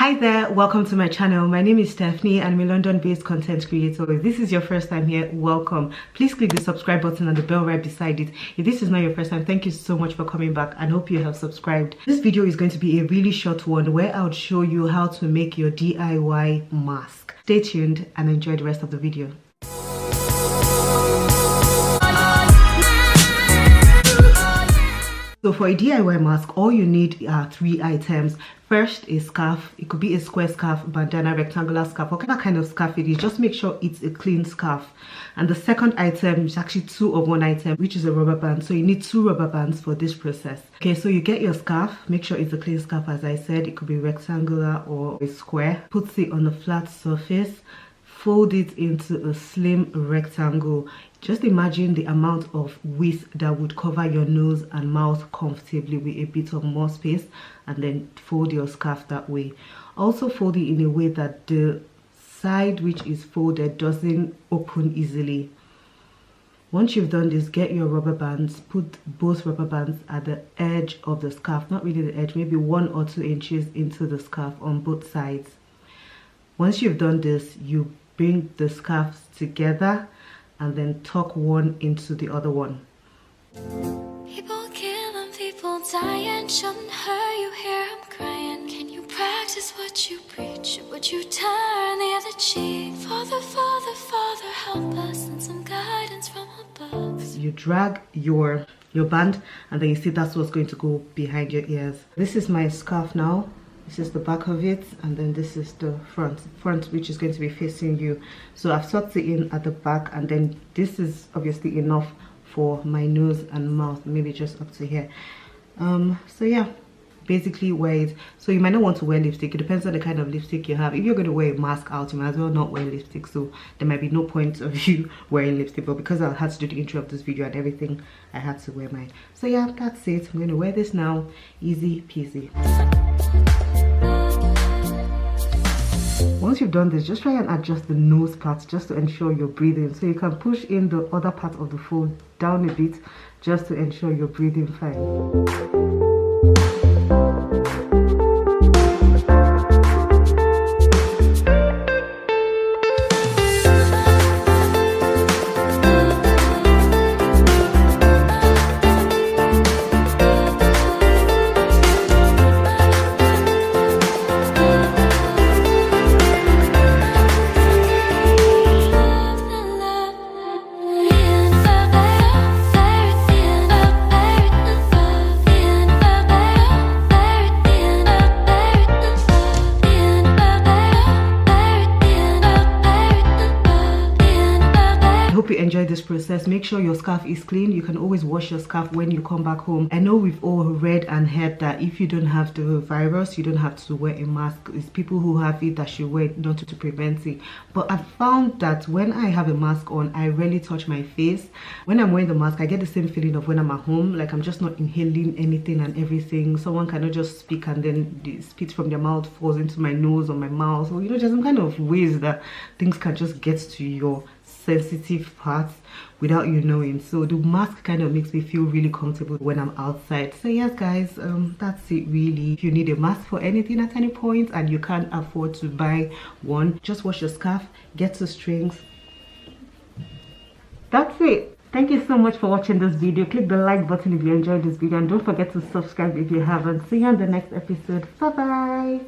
Hi there, welcome to my channel. My name is Stephanie and I'm a London-based content creator. If this is your first time here, welcome. Please click the subscribe button and the bell right beside it. If this is not your first time, thank you so much for coming back and hope you have subscribed. This video is going to be a really short one where I'll show you how to make your DIY mask. Stay tuned and enjoy the rest of the video. So for a DIY mask, all you need are 3 items. First, a scarf. It could be a square scarf, bandana, rectangular scarf, whatever kind of scarf it is. Just make sure it's a clean scarf. And the second item is actually 2 of 1 item, which is a rubber band. So you need 2 rubber bands for this process. Okay, so you get your scarf. Make sure it's a clean scarf, as I said. It could be rectangular or a square. Put it on a flat surface. Fold it into a slim rectangle. Just imagine the amount of width that would cover your nose and mouth comfortably with a bit of more space, and then fold your scarf that way. Also fold it in a way that the side which is folded doesn't open easily. Once you've done this, get your rubber bands, put both rubber bands at the edge of the scarf, not really the edge, maybe 1 or 2 inches into the scarf on both sides. Once you've done this, you bring the scarves together and then tuck one into the other one. People killing, people dying, shouldn't hurt you, hear I'm crying. Can you practice what you preach? Would you turn the other cheek? Father, Father, Father, help us and some guidance from above. You drag your band and then you see that's what's going to go behind your ears. This is my scarf now. This is the back of it, and then this is the front which is going to be facing you. So I've tucked it in at the back, and then this is obviously enough for my nose and mouth, maybe just up to here. So yeah, basically wear it. So you might not want to wear lipstick. It depends on the kind of lipstick you have. If you're going to wear a mask out, you might as well not wear lipstick, so there might be no point of you wearing lipstick. But because I had to do the intro of this video and everything, I had to wear mine. So yeah, that's it. I'm going to wear this now. Easy peasy. Once you've done this, just try and adjust the nose part just to ensure you're breathing. So you can push in the other part of the fold down a bit just to ensure you're breathing fine. Hope you enjoyed this process. Make sure your scarf is clean. You can always wash your scarf when you come back home. I know we've all read and heard that if you don't have the virus, you don't have to wear a mask. It's people who have it that should wear it, not to prevent it. But I found that when I have a mask on, I rarely touch my face. When I'm wearing the mask, I get the same feeling of when I'm at home, like I'm just not inhaling anything and everything. Someone cannot just speak and then the spit from their mouth falls into my nose or my mouth, or there's some kind of ways that things can just get to your sensitive parts without you knowing. So the mask kind of makes me feel really comfortable when I'm outside. So yes guys, that's it really. If you need a mask for anything at any point and you can't afford to buy one, just wash your scarf, get 2 strings. That's it. Thank you so much for watching this video. Click the like button if you enjoyed this video, and don't forget to subscribe if you haven't. See you on the next episode. Bye bye.